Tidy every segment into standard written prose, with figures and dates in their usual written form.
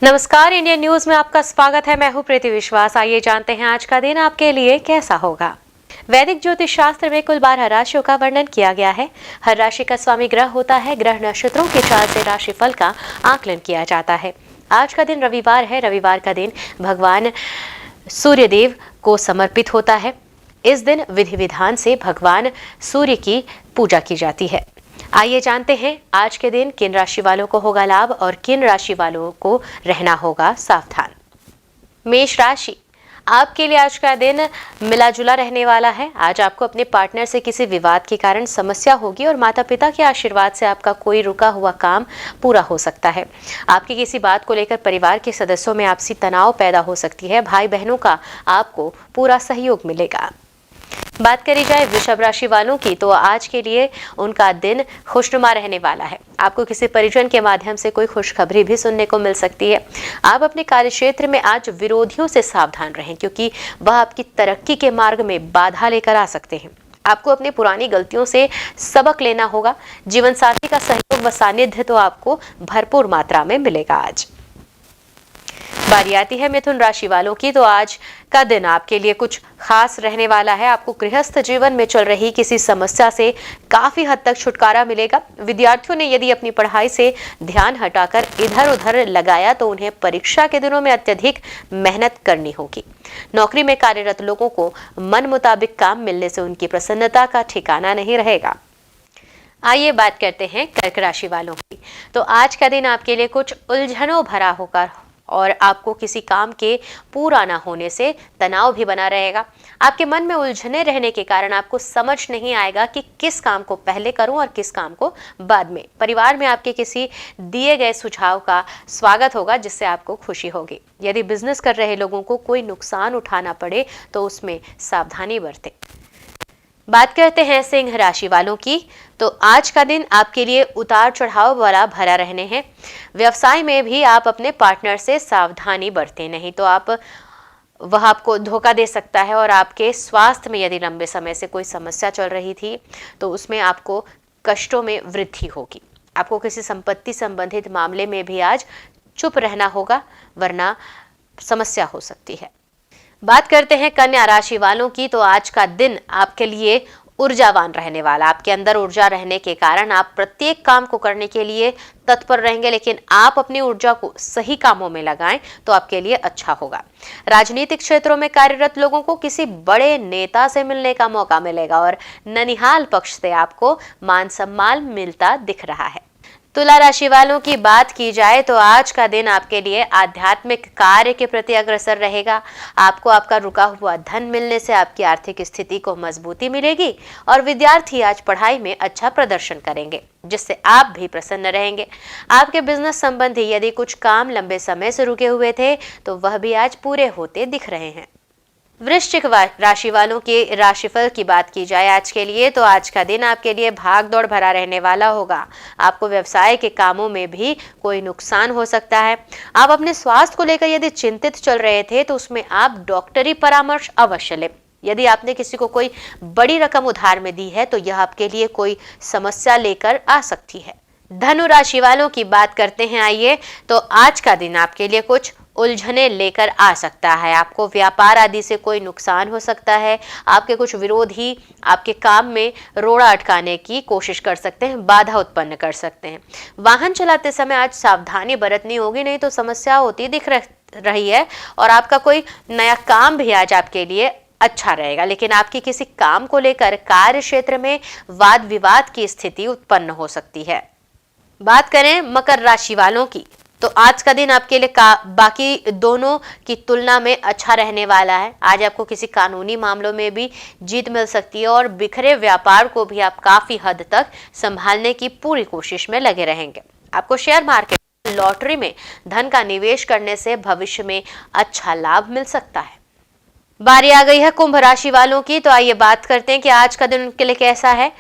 नमस्कार, Indian news में आपका स्वागत है। मैं हूं प्रीति विश्वास। आइए जानते हैं आज का दिन आपके लिए कैसा होगा। वैदिक ज्योतिष शास्त्र में कुल 12 राशियों का वर्णन किया गया है। हर राशि का स्वामी ग्रह होता है। ग्रह नक्षत्रों के चाल से राशिफल का आकलन किया जाता है। आज का दिन रविवार है। रविवार का दिन भगवान सूर्यदेव को समर्पित होता है। इस दिन विधि विधान से भगवान सूर्य की पूजा की जाती है। आइए जानते हैं आज के दिन किन राशि वालों को होगा लाभ और किन राशि वालों को रहना होगा सावधान। मेष राशि, आपके लिए आज का दिन मिला जुला रहने वाला है। आज आपको अपने पार्टनर से किसी विवाद के कारण समस्या होगी और माता पिता के आशीर्वाद से आपका कोई रुका हुआ काम पूरा हो सकता है। आपकी किसी बात को लेकर परिवार के सदस्यों में आपसी तनाव पैदा हो सकती है। भाई बहनों का आपको पूरा सहयोग मिलेगा। बात करी जाए वृषभ राशि वालों की, तो आज के लिए उनका दिन खुशनुमा रहने वाला है। आपको किसी परिजन के माध्यम से कोई खुशखबरी भी सुनने को मिल सकती है। आप अपने कार्यक्षेत्र में आज विरोधियों से सावधान रहें, क्योंकि वह आपकी तरक्की के मार्ग में बाधा लेकर आ सकते हैं। आपको अपनी पुरानी गलतियों से सबक लेना होगा। जीवन साथी का सहयोग व सानिध्य तो आपको भरपूर मात्रा में मिलेगा। आज बारी आती है मिथुन राशि वालों की, तो आज का दिन आपके लिए कुछ खास रहने वाला है। आपको गृहस्थ जीवन में चल रही किसी समस्या से काफी हद तक छुटकारा मिलेगा। विद्यार्थियों ने यदि अपनी पढ़ाई से ध्यान हटाकर इधर उधर लगाया तो उन्हें परीक्षा के दिनों में अत्यधिक मेहनत करनी होगी। नौकरी में कार्यरत लोगों को मन मुताबिक काम मिलने से उनकी प्रसन्नता का ठिकाना नहीं रहेगा। आइए बात करते हैं कर्क राशि वालों की, तो आज का दिन आपके लिए कुछ उलझनों भरा होगा और आपको किसी काम के पूरा ना होने से तनाव भी बना रहेगा। आपके मन में उलझने रहने के कारण आपको समझ नहीं आएगा कि किस काम को पहले करूं और किस काम को बाद में। परिवार में आपके किसी दिए गए सुझाव का स्वागत होगा, जिससे आपको खुशी होगी। यदि बिजनेस कर रहे लोगों को कोई नुकसान उठाना पड़े तो उसमें सावधानी बरतें। बात करते हैं सिंह राशि वालों की, तो आज का दिन आपके लिए उतार चढ़ाव वाला भरा रहने हैं। व्यवसाय में भी आप अपने पार्टनर से सावधानी बरतें, नहीं तो वह आपको धोखा दे सकता है। और आपके स्वास्थ्य में यदि लंबे समय से कोई समस्या चल रही थी तो उसमें आपको कष्टों में वृद्धि होगी। आपको किसी संपत्ति संबंधित मामले में भी आज चुप रहना होगा, वरना समस्या हो सकती है। बात करते हैं कन्या राशि वालों की, तो आज का दिन आपके लिए ऊर्जावान रहने वाला। आपके अंदर ऊर्जा रहने के कारण आप प्रत्येक काम को करने के लिए तत्पर रहेंगे, लेकिन आप अपनी ऊर्जा को सही कामों में लगाएं तो आपके लिए अच्छा होगा। राजनीतिक क्षेत्रों में कार्यरत लोगों को किसी बड़े नेता से मिलने का मौका मिलेगा और ननिहाल पक्ष से आपको मान सम्मान मिलता दिख रहा है। तुला राशि वालों की बात की जाए तो आज का दिन आपके लिए आध्यात्मिक कार्य के प्रति अग्रसर रहेगा। आपको आपका रुका हुआ धन मिलने से आपकी आर्थिक स्थिति को मजबूती मिलेगी और विद्यार्थी आज पढ़ाई में अच्छा प्रदर्शन करेंगे, जिससे आप भी प्रसन्न रहेंगे। आपके बिजनेस संबंधी यदि कुछ काम लंबे समय से रुके हुए थे तो वह भी आज पूरे होते दिख रहे हैं। वृश्चिक राशि वालों के राशिफल की बात की जाए आज के लिए, तो आज का दिन आपके लिए भाग दौड़ भरा रहने वाला होगा। आपको व्यवसाय के कामों में भी कोई नुकसान हो सकता है। आप अपने स्वास्थ्य को लेकर यदि चिंतित चल रहे थे तो उसमें आप डॉक्टरी परामर्श अवश्य लें। यदि आपने किसी को कोई बड़ी रकम उधार में दी है तो यह आपके लिए कोई समस्या लेकर आ सकती है। धनु राशि वालों की बात करते हैं आइए, तो आज का दिन आपके लिए कुछ उलझने लेकर आ सकता है। आपको व्यापार आदि से कोई नुकसान हो सकता है। आपके कुछ विरोधी आपके काम में रोड़ा अटकाने की कोशिश कर सकते हैं, बाधा उत्पन्न कर सकते हैं। वाहन चलाते समय आज सावधानी बरतनी होगी, नहीं तो समस्या होती दिख रही है। और आपका कोई नया काम भी आज आपके लिए अच्छा रहेगा, लेकिन आपकी किसी काम को लेकर कार्य क्षेत्र में वाद विवाद की स्थिति उत्पन्न हो सकती है। बात करें मकर राशि वालों की, तो आज का दिन आपके लिए बाकी दोनों की तुलना में अच्छा रहने वाला है। आज आपको किसी कानूनी मामलों में भी जीत मिल सकती है और बिखरे व्यापार को भी आप काफी हद तक संभालने की पूरी कोशिश में लगे रहेंगे। आपको शेयर मार्केट, लॉटरी में धन का निवेश करने से भविष्य में अच्छा लाभ मिल सकता है। बारी आ गई है कुंभ राशि वालों की, तो आइए बात करते हैं कि आज का दिन उनके लिए कैसा है।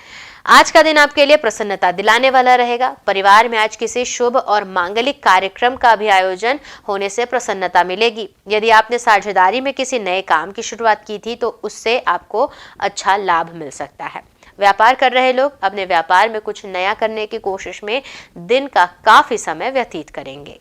आज का दिन आपके लिए प्रसन्नता दिलाने वाला रहेगा। परिवार में आज किसी शुभ और मांगलिक कार्यक्रम का भी आयोजन होने से प्रसन्नता मिलेगी। यदि आपने साझेदारी में किसी नए काम की शुरुआत की थी तो उससे आपको अच्छा लाभ मिल सकता है। व्यापार कर रहे लोग अपने व्यापार में कुछ नया करने की कोशिश में दिन का काफी समय व्यतीत करेंगे।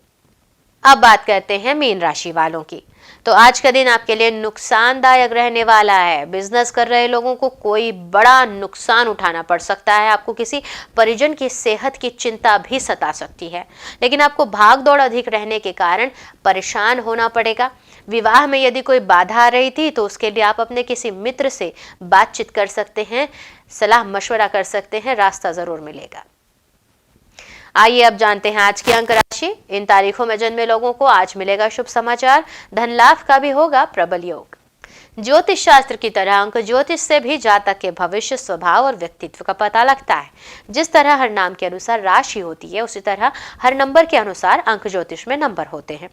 अब बात करते हैं मीन राशि वालों की। तो आज का दिन आपके लिए नुकसानदायक रहने वाला है। बिजनेस कर रहे लोगों को कोई बड़ा नुकसान उठाना पड़ सकता है। आपको किसी परिजन की सेहत की चिंता भी सता सकती है, लेकिन आपको भाग दौड़ अधिक रहने के कारण परेशान होना पड़ेगा। विवाह में यदि कोई बाधा आ रही थी तो उसके लिए आप अपने किसी मित्र से बातचीत कर सकते हैं, सलाह मशवरा कर सकते हैं, रास्ता जरूर मिलेगा। आइए अब जानते हैं आज की अंक राशि। इन तारीखों में जन्मे लोगों को आज मिलेगा शुभ समाचार, धन लाभ का भी होगा प्रबल योग। ज्योतिष शास्त्र की तरह अंक ज्योतिष से भी जातक के भविष्य, स्वभाव और व्यक्तित्व का पता लगता है। जिस तरह हर नाम के अनुसार राशि होती है, उसी तरह हर नंबर के अनुसार अंक ज्योतिष में नंबर होते हैं।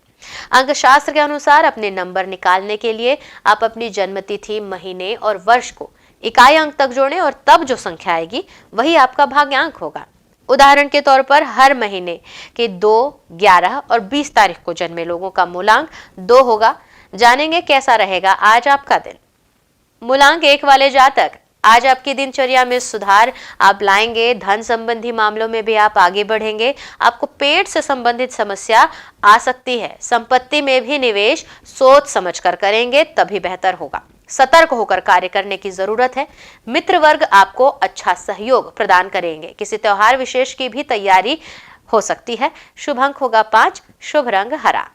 अंक शास्त्र के अनुसार अपने नंबर निकालने के लिए आप अपनी जन्मतिथि, महीने और वर्ष को इकाई अंक तक जोड़ें और तब जो संख्या आएगी वही आपका भाग्यांक होगा। उदाहरण के तौर पर हर महीने के 2, 11 और 20 तारीख को जन्मे लोगों का मूलांक 2 होगा। जानेंगे कैसा रहेगा आज आपका दिन। मूलांक 1 वाले जातक, आज आपकी दिनचर्या में सुधार आप लाएंगे। धन संबंधी मामलों में भी आप आगे बढ़ेंगे। आपको पेट से संबंधित समस्या आ सकती है। संपत्ति में भी निवेश सोच समझकर करेंगे तभी बेहतर होगा। सतर्क होकर कार्य करने की जरूरत है। मित्र वर्ग आपको अच्छा सहयोग प्रदान करेंगे। किसी त्योहार विशेष की भी तैयारी हो सकती है। शुभ अंक होगा 5, शुभ रंग हरा।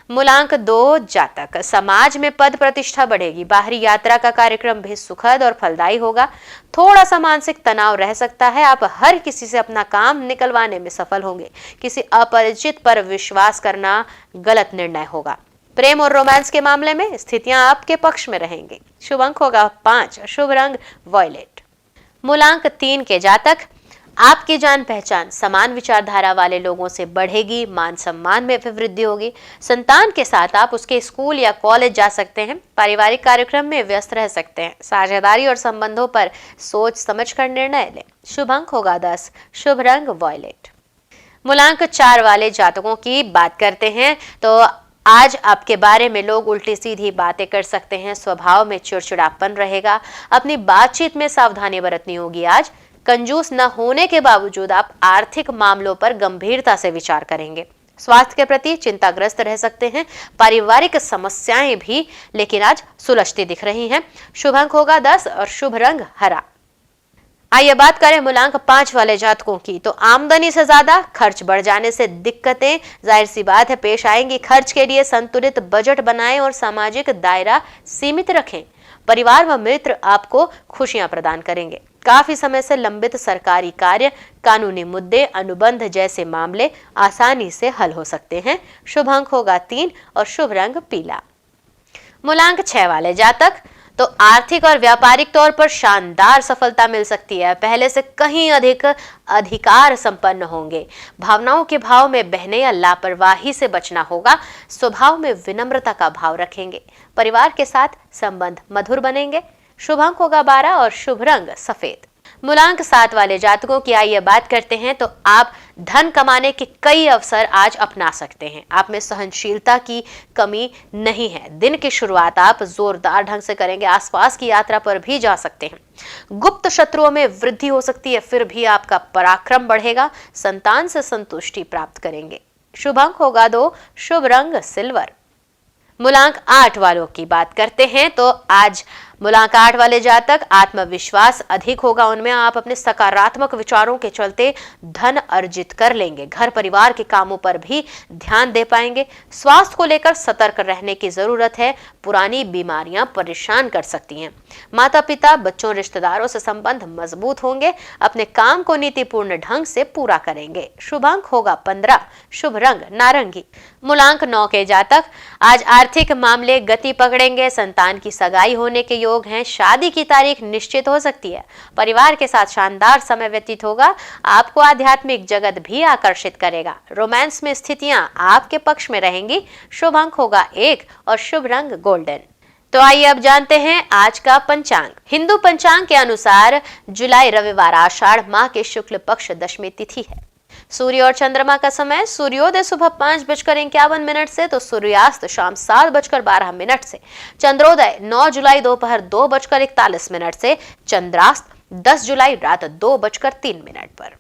मूलांक 2 जातक, समाज में पद प्रतिष्ठा बढ़ेगी। बाहरी यात्रा का कार्यक्रम भी सुखद और फलदायी होगा। थोड़ा सा मानसिक तनाव रह सकता है। आप हर किसी से अपना काम निकलवाने में सफल होंगे। किसी अपरिचित पर विश्वास करना गलत निर्णय होगा। प्रेम और रोमांस के मामले में स्थितियां आपके पक्ष में रहेंगी। शुभ अंक होगा 5, शुभ रंग वॉयलेट। मूलांक 3 के जातक, आपकी जान पहचान समान विचारधारा वाले लोगों से बढ़ेगी। मान सम्मान में भी वृद्धि होगी। संतान के साथ आप उसके स्कूल या कॉलेज जा सकते हैं। पारिवारिक कार्यक्रम में व्यस्त रह सकते हैं। साझेदारी और संबंधों पर सोच समझकर निर्णय लें। शुभ अंक होगा 10, शुभ रंग वॉयलेट। मूलांक 4 वाले जातकों की बात करते हैं तो आज आपके बारे में लोग उल्टी सीधी बातें कर सकते हैं। स्वभाव में चिड़चिड़ापन रहेगा। अपनी बातचीत में सावधानी बरतनी होगी। आज कंजूस न होने के बावजूद आप आर्थिक मामलों पर गंभीरता से विचार करेंगे। स्वास्थ्य के प्रति चिंताग्रस्त रह सकते हैं। पारिवारिक समस्याएं भी लेकिन आज सुलझती दिख रही हैं। शुभ अंक होगा 10 और शुभ रंग हरा। आइए बात करें मूलांक 5 वाले जातकों की। तो आमदनी से ज्यादा खर्च बढ़ जाने से दिक्कतें जाहिर सी बात है पेश आएंगी। खर्च के लिए संतुलित बजट बनाएं और सामाजिक दायरा सीमित रखें। परिवार व मित्र आपको खुशियां प्रदान करेंगे। काफी समय से लंबित सरकारी कार्य, कानूनी मुद्दे, अनुबंध जैसे मामले आसानी से हल हो सकते हैं। शुभ अंक होगा 3 और शुभ रंग पीला। मूलांक 6 वाले जातक, तो आर्थिक और व्यापारिक तौर पर शानदार सफलता मिल सकती है। पहले से कहीं अधिक अधिकार संपन्न होंगे। भावनाओं के भाव में बहने या लापरवाही से बचना होगा। स्वभाव में विनम्रता का भाव रखेंगे। परिवार के साथ संबंध मधुर बनेंगे। शुभ अंक होगा 12 और शुभ रंग सफेद। मूलांक 7 वाले जातकों की आइए बात करते हैं तो आप धन कमाने के कई अवसर आज अपना सकते हैं। आप में सहनशीलता की कमी नहीं है। दिन की शुरुआत आप जोरदार ढंग से करेंगे। आसपास की यात्रा पर भी जा सकते हैं। गुप्त शत्रुओं में वृद्धि हो सकती है, फिर भी आपका पराक्रम बढ़ेगा। संतान से संतुष्टि प्राप्त करेंगे। शुभ अंक होगा 2, शुभ रंग सिल्वर। मूलांक 8 वालों की बात करते हैं तो आज मूलांक 8 वाले जातक, आत्मविश्वास अधिक होगा उनमें। आप अपने सकारात्मक विचारों के चलते धन अर्जित कर लेंगे। घर परिवार के कामों पर भी ध्यान दे पाएंगे। स्वास्थ्य को लेकर सतर्क रहने की जरूरत है। पुरानी बीमारियां परेशान कर सकती हैं। माता पिता, बच्चों, रिश्तेदारों से संबंध मजबूत होंगे। अपने काम को नीतिपूर्ण ढंग से पूरा करेंगे। शुभ अंक होगा 15, शुभ रंग नारंगी। मूलांक 9 के जातक, आज आर्थिक मामले गति पकड़ेंगे। संतान की सगाई होने के योग हैं। शादी की तारीख निश्चित हो सकती है। परिवार के साथ शानदार समय व्यतीत होगा। आपको आध्यात्मिक जगत भी आकर्षित करेगा। रोमांस में स्थितियां आपके पक्ष में रहेंगी। शुभ अंक होगा 1 और शुभ रंग गोल्डन। तो आइए अब जानते हैं आज का पंचांग। हिंदू पंचांग के अनुसार जुलाई रविवार आषाढ़ माह के शुक्ल पक्ष दशमी तिथि है। सूर्य और चंद्रमा का समय, सूर्योदय सुबह 5:51 से तो सूर्यास्त शाम 7:12 से। चंद्रोदय 9 जुलाई दोपहर 2:41 से। चंद्रास्त 10 जुलाई रात 2:03 पर।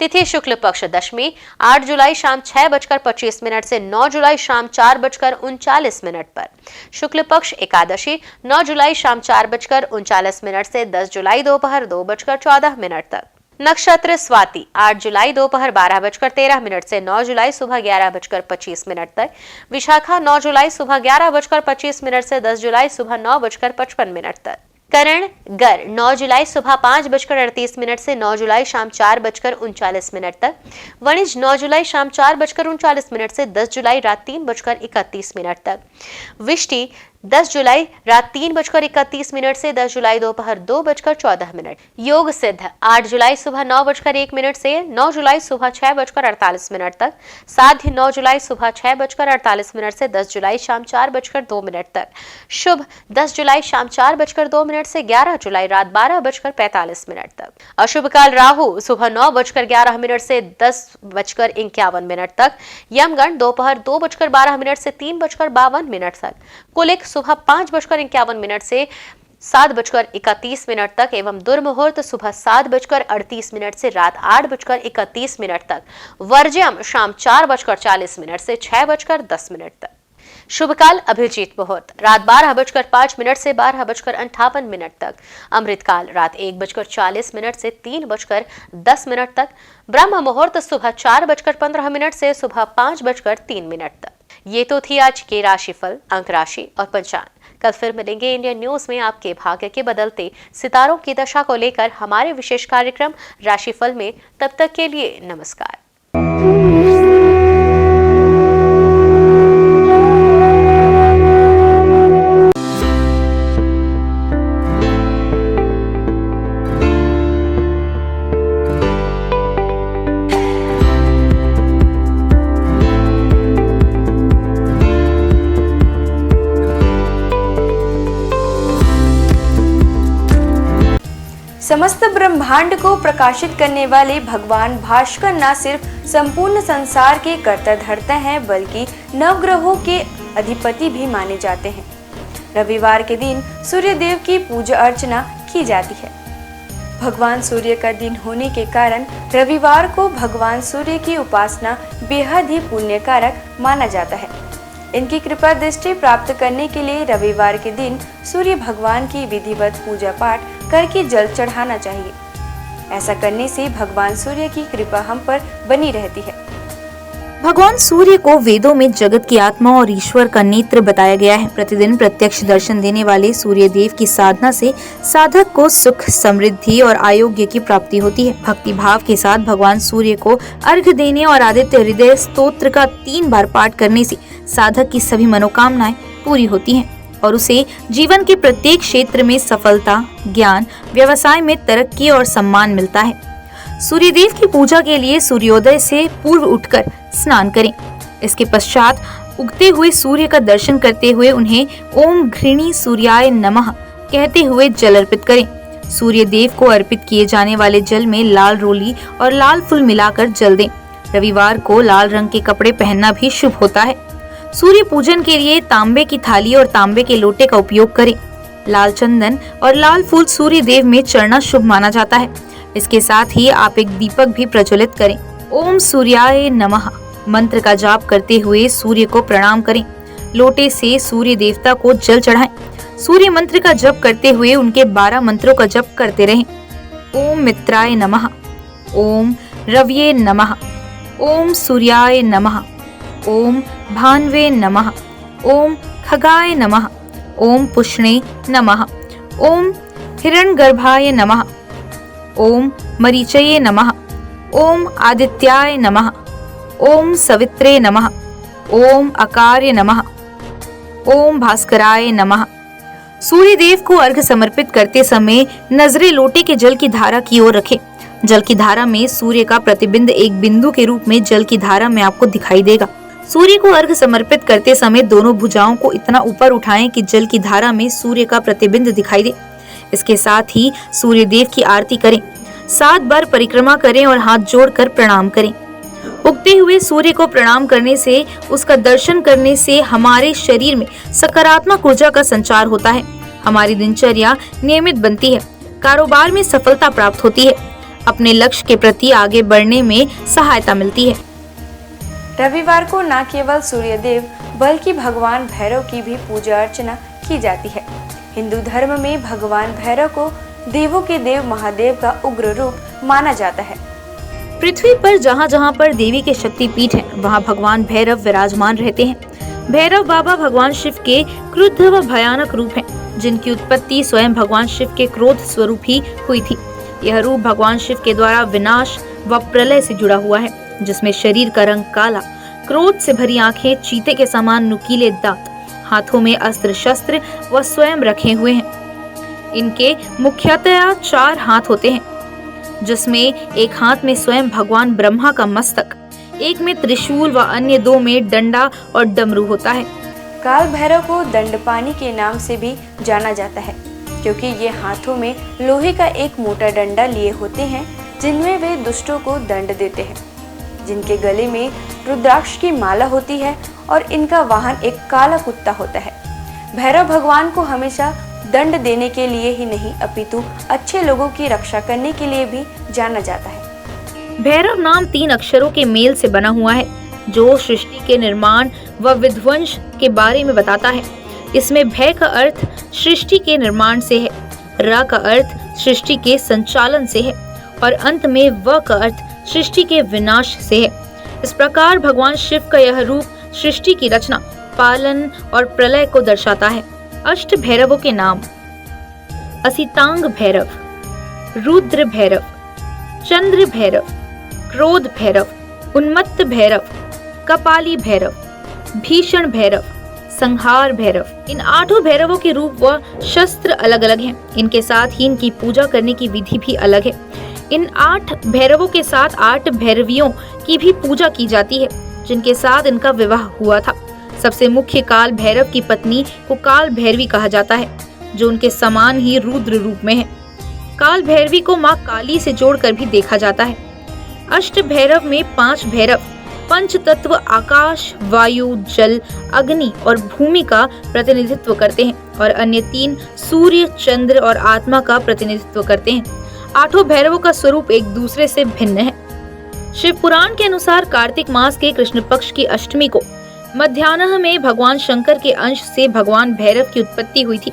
तिथि शुक्ल पक्ष दशमी 8 जुलाई शाम 6:25 से 9 जुलाई शाम 4:39 पर। शुक्ल पक्ष एकादशी 9 जुलाई शाम 4:39 से 10 जुलाई दोपहर 2:14 तक। नक्षत्र स्वाति 8 जुलाई दोपहर 12:13 से 9 जुलाई सुबह 11:25 तक। विशाखा 9 जुलाई सुबह 11:25 से 10 जुलाई सुबह 9:55 तक। करण गर 9 जुलाई सुबह 5:38 से 9 जुलाई शाम 4:39 तक। वणिज 9 जुलाई शाम 4:39 से 10 जुलाई रात 3:31 तक। विष्टि 10 जुलाई रात 3:31 से 10 जुलाई दोपहर 2:14। योग सिद्ध 8 जुलाई सुबह 9:01 से 9 जुलाई सुबह 6:48 तक। साध्य 9 जुलाई सुबह 6:48 से 10 जुलाई शाम 4:02 तक। शुभ 10 जुलाई शाम 4:02 से 11 जुलाई रात 12:45 तक। अशुभ काल राहु सुबह 9:11 से 10:51 तक। यमगण दोपहर 2:12 से 3:52 तक। कुलिक सुबह 5:51 से 7:31 तक एवं दुर्मुहूर्त सुबह 7:38 से रात 8:31 तक। वर्ज्यम शाम 4:40 से 6:10 तक। शुभ काल अभिजीत मुहूर्त रात 12:05 से 12:58 तक। अमृत काल रात 1:40 से 3:10 तक। ब्रह्म मुहूर्त सुबह 4:15 से सुबह 5:03 तक। ये तो थी आज के राशिफल, अंक राशि और पंचांग। कल फिर मिलेंगे इंडियन न्यूज में आपके भाग्य के बदलते सितारों की दशा को लेकर हमारे विशेष कार्यक्रम राशिफल में। तब तक के लिए नमस्कार। समस्त ब्रह्मांड को प्रकाशित करने वाले भगवान भास्कर न सिर्फ संपूर्ण संसार के कर्ता धर्ता हैं, बल्कि नवग्रहों के अधिपति भी माने जाते हैं। रविवार के दिन सूर्य देव की पूजा अर्चना की जाती है। भगवान सूर्य का दिन होने के कारण रविवार को भगवान सूर्य की उपासना बेहद ही पुण्यकारक माना जाता है। इनकी कृपा दृष्टि प्राप्त करने के लिए रविवार के दिन सूर्य भगवान की विधिवत पूजा पाठ करके जल चढ़ाना चाहिए। ऐसा करने से भगवान सूर्य की कृपा हम पर बनी रहती है। भगवान सूर्य को वेदों में जगत की आत्मा और ईश्वर का नेत्र बताया गया है। प्रतिदिन प्रत्यक्ष दर्शन देने वाले सूर्य देव की साधना से साधक को सुख, समृद्धि और आरोग्य की प्राप्ति होती है। भक्ति भाव के साथ भगवान सूर्य को अर्घ्य देने और आदित्य हृदय स्तोत्र का 3 बार पाठ करने से साधक की सभी मनोकामनाएं पूरी होती हैं और उसे जीवन के प्रत्येक क्षेत्र में सफलता, ज्ञान, व्यवसाय में तरक्की और सम्मान मिलता है। सूर्यदेव की पूजा के लिए सूर्योदय से पूर्व उठकर स्नान करें। इसके पश्चात उगते हुए सूर्य का दर्शन करते हुए उन्हें ओम घृणी सूर्याय नमः कहते हुए जल अर्पित करें। सूर्य देव को अर्पित किए जाने वाले जल में लाल रोली और लाल फूल मिलाकर जल दें। रविवार को लाल रंग के कपड़े पहनना भी शुभ होता है। सूर्य पूजन के लिए तांबे की थाली और तांबे के लोटे का उपयोग करें। लाल चंदन और लाल फूल सूर्य देव में चढ़ना शुभ माना जाता है। इसके साथ ही आप एक दीपक भी प्रज्वलित करें। ओम सूर्याय नमः मंत्र का जाप करते हुए सूर्य को प्रणाम करें। लोटे से सूर्य देवता को जल चढ़ाएं। सूर्य मंत्र का जप करते हुए उनके 12 मंत्रों का जप करते रहें। ओम मित्राय नमः, ओम रव्ये नमः, ओम सूर्याय नमः, ओम भान्वे नमः, ओम खगाय नमः, ओम पुष्णे नमः, ओम हिरण्यगर्भाय नमः, ओम मरीचये नमः, ओम आदित्याय नमः, ओम सवित्रे नमः, ओम अकार्य नमः, ओम भास्कराय नमः। सूर्य देव को अर्घ्य समर्पित करते समय नजरें लोटे के जल की धारा की ओर रखें। जल की धारा में सूर्य का प्रतिबिंब एक बिंदु के रूप में जल की धारा में आपको दिखाई देगा। सूर्य को अर्घ्य समर्पित करते समय दोनों भुजाओं को इतना ऊपर उठाएं कि जल की धारा में सूर्य का प्रतिबिंब दिखाई दे। इसके साथ ही सूर्य देव की आरती करें। 7 बार परिक्रमा करें और हाथ जोड़कर प्रणाम करें। उगते हुए सूर्य को प्रणाम करने से, उसका दर्शन करने से हमारे शरीर में सकारात्मक ऊर्जा का संचार होता है। हमारी दिनचर्या नियमित बनती है। कारोबार में सफलता प्राप्त होती है। अपने लक्ष्य के प्रति आगे बढ़ने में सहायता मिलती है। रविवार को न केवल सूर्यदेव बल्कि भगवान भैरव की भी पूजा अर्चना की जाती है। हिंदू धर्म में भगवान भैरव को देवों के देव महादेव का उग्र रूप माना जाता है। पृथ्वी पर जहाँ जहाँ पर देवी के शक्तिपीठ हैं, वहाँ भगवान भैरव विराजमान रहते हैं। भैरव बाबा भगवान शिव के क्रुद्ध व भयानक रूप हैं, जिनकी उत्पत्ति स्वयं भगवान शिव के क्रोध स्वरूप ही हुई थी। यह रूप भगवान शिव के द्वारा विनाश व प्रलय से जुड़ा हुआ है, जिसमें शरीर का रंग काला, क्रोध से भरी आंखें, चीते के समान नुकीले दांत, हाथों में अस्त्र शस्त्र व स्वयं रखे हुए हैं। इनके मुख्यतया 4 हाथ होते हैं, जिसमें एक हाथ में स्वयं भगवान ब्रह्मा का मस्तक, एक में त्रिशूल व अन्य 2 में डंडा और डमरू होता है। काल भैरव को दंडपानी के नाम से भी जाना जाता है, क्योंकि ये हाथों में लोहे का एक मोटा डंडा लिए होते हैं, जिनमें वे दुष्टों को दंड देते हैं। जिनके गले में रुद्राक्ष की माला होती है और इनका वाहन एक काला कुत्ता होता है। भैरव भगवान को हमेशा दंड देने के लिए ही नहीं, अपितु अच्छे लोगों की रक्षा करने के लिए भी जाना जाता है। भैरव नाम 3 अक्षरों के मेल से बना हुआ है, जो सृष्टि के निर्माण व विध्वंस के बारे में बताता है। इसमें भय का अर्थ सृष्टि के निर्माण से है, र का अर्थ सृष्टि के संचालन से है और अंत में व का अर्थ सृष्टि के विनाश से है। इस प्रकार भगवान शिव का यह रूप सृष्टि की रचना, पालन और प्रलय को दर्शाता है। अष्ट भैरवों के नाम: असितांग भैरव, रुद्र भैरव, चंद्र भैरव, क्रोध भैरव, उन्मत्त भैरव, कपाली भैरव, भीषण भैरव, संहार भैरव। इन 8 भैरवों के रूप व शस्त्र अलग अलग हैं। इनके साथ ही इनकी पूजा करने की विधि भी अलग है। इन 8 भैरवों के साथ 8 भैरवियों की भी पूजा की जाती है, जिनके साथ इनका विवाह हुआ था। सबसे मुख्य काल भैरव की पत्नी को काल भैरवी कहा जाता है, जो उनके समान ही रुद्र रूप में है। काल भैरवी को माँ काली से जोड़कर भी देखा जाता है। अष्ट भैरव में 5 भैरव पंच तत्व आकाश, वायु, जल, अग्नि और भूमि का प्रतिनिधित्व करते हैं और अन्य 3 सूर्य, चंद्र और आत्मा का प्रतिनिधित्व करते हैं। 8 भैरवों का स्वरूप एक दूसरे से भिन्न है। शिव पुराण के अनुसार कार्तिक मास के कृष्ण पक्ष की अष्टमी को मध्याह्न में भगवान शंकर के अंश से भगवान भैरव की उत्पत्ति हुई थी।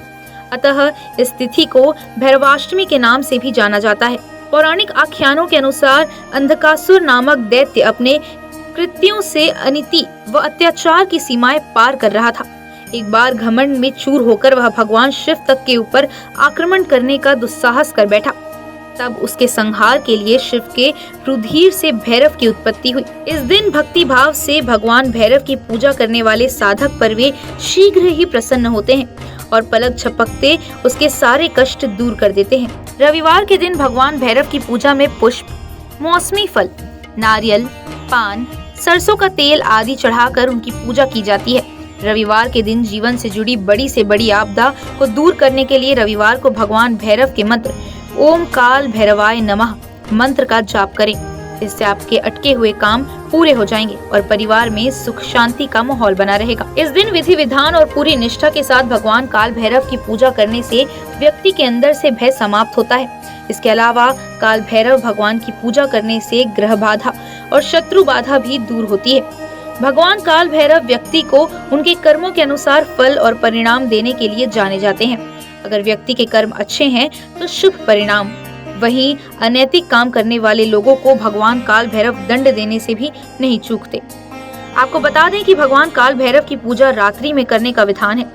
अतः इस तिथि को भैरवाष्टमी के नाम से भी जाना जाता है। पौराणिक आख्यानों के अनुसार अंधकासुर नामक दैत्य अपने कृत्यों से अनिति व अत्याचार की सीमाएं पार कर रहा था। एक बार घमंड में चूर होकर वह भगवान शिव तक के ऊपर आक्रमण करने का दुस्साहस कर बैठा। तब उसके संहार के लिए शिव के रुधिर से भैरव की उत्पत्ति हुई। इस दिन भक्ति भाव से भगवान भैरव की पूजा करने वाले साधक पर वे शीघ्र ही प्रसन्न होते हैं और पलक झपकते उसके सारे कष्ट दूर कर देते हैं। रविवार के दिन भगवान भैरव की पूजा में पुष्प, मौसमी फल, नारियल, पान, सरसों का तेल आदि चढ़ाकर उनकी पूजा की जाती है। रविवार के दिन जीवन से जुड़ी बड़ी से बड़ी आपदा को दूर करने के लिए रविवार को भगवान भैरव के मंत्र ओम काल भैरवाय नमः मंत्र का जाप करें। इससे आपके अटके हुए काम पूरे हो जाएंगे और परिवार में सुख शांति का माहौल बना रहेगा। इस दिन विधि विधान और पूरी निष्ठा के साथ भगवान काल भैरव की पूजा करने से व्यक्ति के अंदर से भय समाप्त होता है। इसके अलावा काल भैरव भगवान की पूजा करने से ग्रह बाधा और शत्रु बाधा भी दूर होती है। भगवान काल भैरव व्यक्ति को उनके कर्मों के अनुसार फल और परिणाम देने के लिए जाने जाते हैं। अगर व्यक्ति के कर्म अच्छे हैं तो शुभ परिणाम, वहीं अनैतिक काम करने वाले लोगों को भगवान काल भैरव दंड देने से भी नहीं चूकते। आपको बता दें कि भगवान काल भैरव की पूजा रात्रि में करने का विधान है।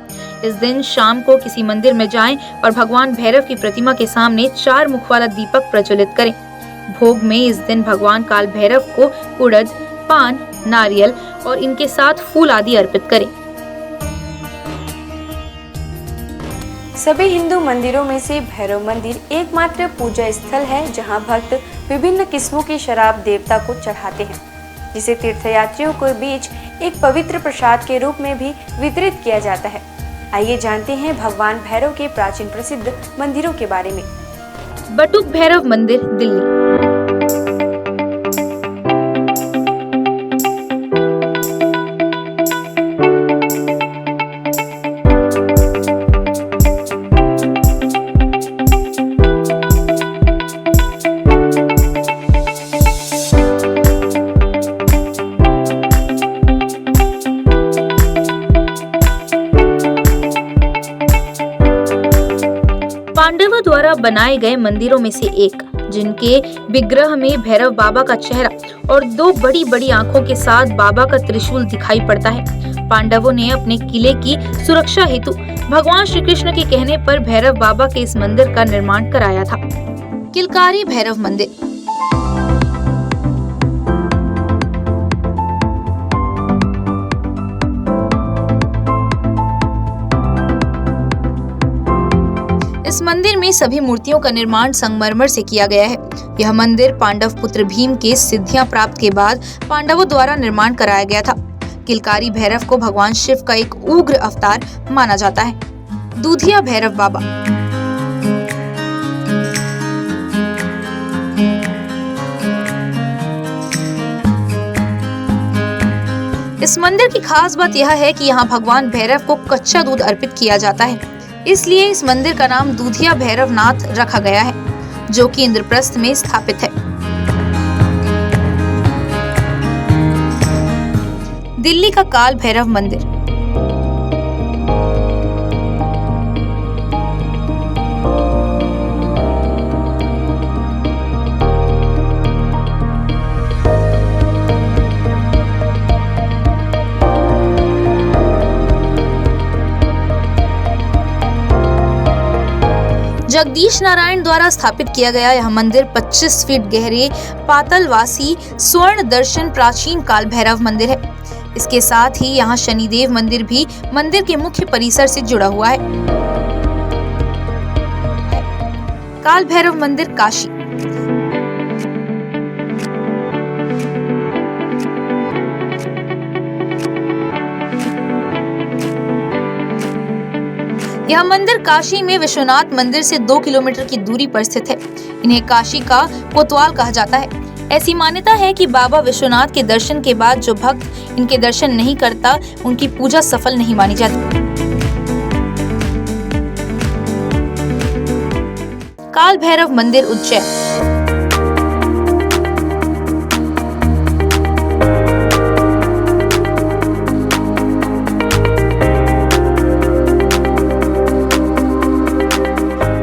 इस दिन शाम को किसी मंदिर में जाएं और भगवान भैरव की प्रतिमा के सामने 4 मुख वाला दीपक प्रज्वलित करें। भोग में इस दिन भगवान काल भैरव को उड़द, पान, नारियल और इनके साथ फूल आदि अर्पित करें। सभी हिंदू मंदिरों में से भैरव मंदिर एकमात्र पूजा स्थल है जहां भक्त विभिन्न किस्मों की शराब देवता को चढ़ाते हैं, जिसे तीर्थयात्रियों के बीच एक पवित्र प्रसाद के रूप में भी वितरित किया जाता है। आइए जानते हैं भगवान भैरव के प्राचीन प्रसिद्ध मंदिरों के बारे में। बटुक भैरव मंदिर, दिल्ली। बनाए गए मंदिरों में से एक, जिनके विग्रह में भैरव बाबा का चेहरा और दो बड़ी बड़ी आंखों के साथ बाबा का त्रिशूल दिखाई पड़ता है। पांडवों ने अपने किले की सुरक्षा हेतु भगवान श्री कृष्ण के कहने पर भैरव बाबा के इस मंदिर का निर्माण कराया था। किलकारी भैरव मंदिर। इस मंदिर में सभी मूर्तियों का निर्माण संगमरमर से किया गया है। यह मंदिर पांडव पुत्र भीम के सिद्धियां प्राप्त के बाद पांडवों द्वारा निर्माण कराया गया था। किलकारी भैरव को भगवान शिव का एक उग्र अवतार माना जाता है। दूधिया भैरव बाबा। इस मंदिर की खास बात यह है कि यहाँ भगवान भैरव को कच्चा दूध अर्पित किया जाता है, इसलिए इस मंदिर का नाम दूधिया भैरवनाथ रखा गया है, जो कि इंद्रप्रस्थ में स्थापित है। दिल्ली का काल भैरव मंदिर। जगदीश नारायण द्वारा स्थापित किया गया यह मंदिर 25 फीट गहरे पातालवासी स्वर्ण दर्शन प्राचीन काल भैरव मंदिर है। इसके साथ ही यहाँ शनिदेव मंदिर भी मंदिर के मुख्य परिसर से जुड़ा हुआ है। काल भैरव मंदिर काशी। यह मंदिर काशी में विश्वनाथ मंदिर से 2 किलोमीटर की दूरी पर स्थित है। इन्हें काशी का कोतवाल कहा जाता है। ऐसी मान्यता है कि बाबा विश्वनाथ के दर्शन के बाद जो भक्त इनके दर्शन नहीं करता, उनकी पूजा सफल नहीं मानी जाती। काल भैरव मंदिर उज्जैन।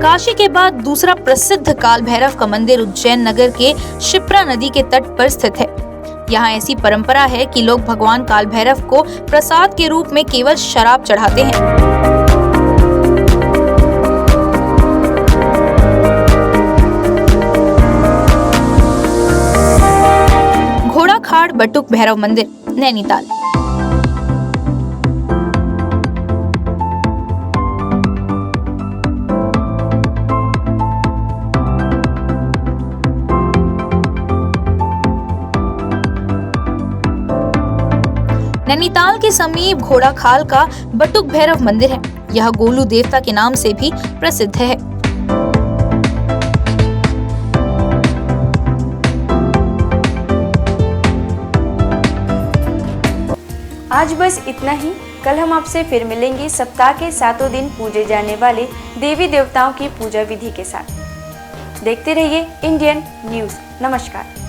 काशी के बाद दूसरा प्रसिद्ध काल भैरव का मंदिर उज्जैन नगर के शिप्रा नदी के तट पर स्थित है। यहाँ ऐसी परंपरा है कि लोग भगवान काल भैरव को प्रसाद के रूप में केवल शराब चढ़ाते हैं। घोड़ाखाड़ बटुक भैरव मंदिर, नैनीताल। नैनीताल के समीप घोड़ाखाल का बटुक भैरव मंदिर है। यह गोलू देवता के नाम से भी प्रसिद्ध है। आज बस इतना ही। कल हम आपसे फिर मिलेंगे सप्ताह के 7 दिन पूजे जाने वाले देवी देवताओं की पूजा विधि के साथ। देखते रहिए इंडियन न्यूज़। नमस्कार।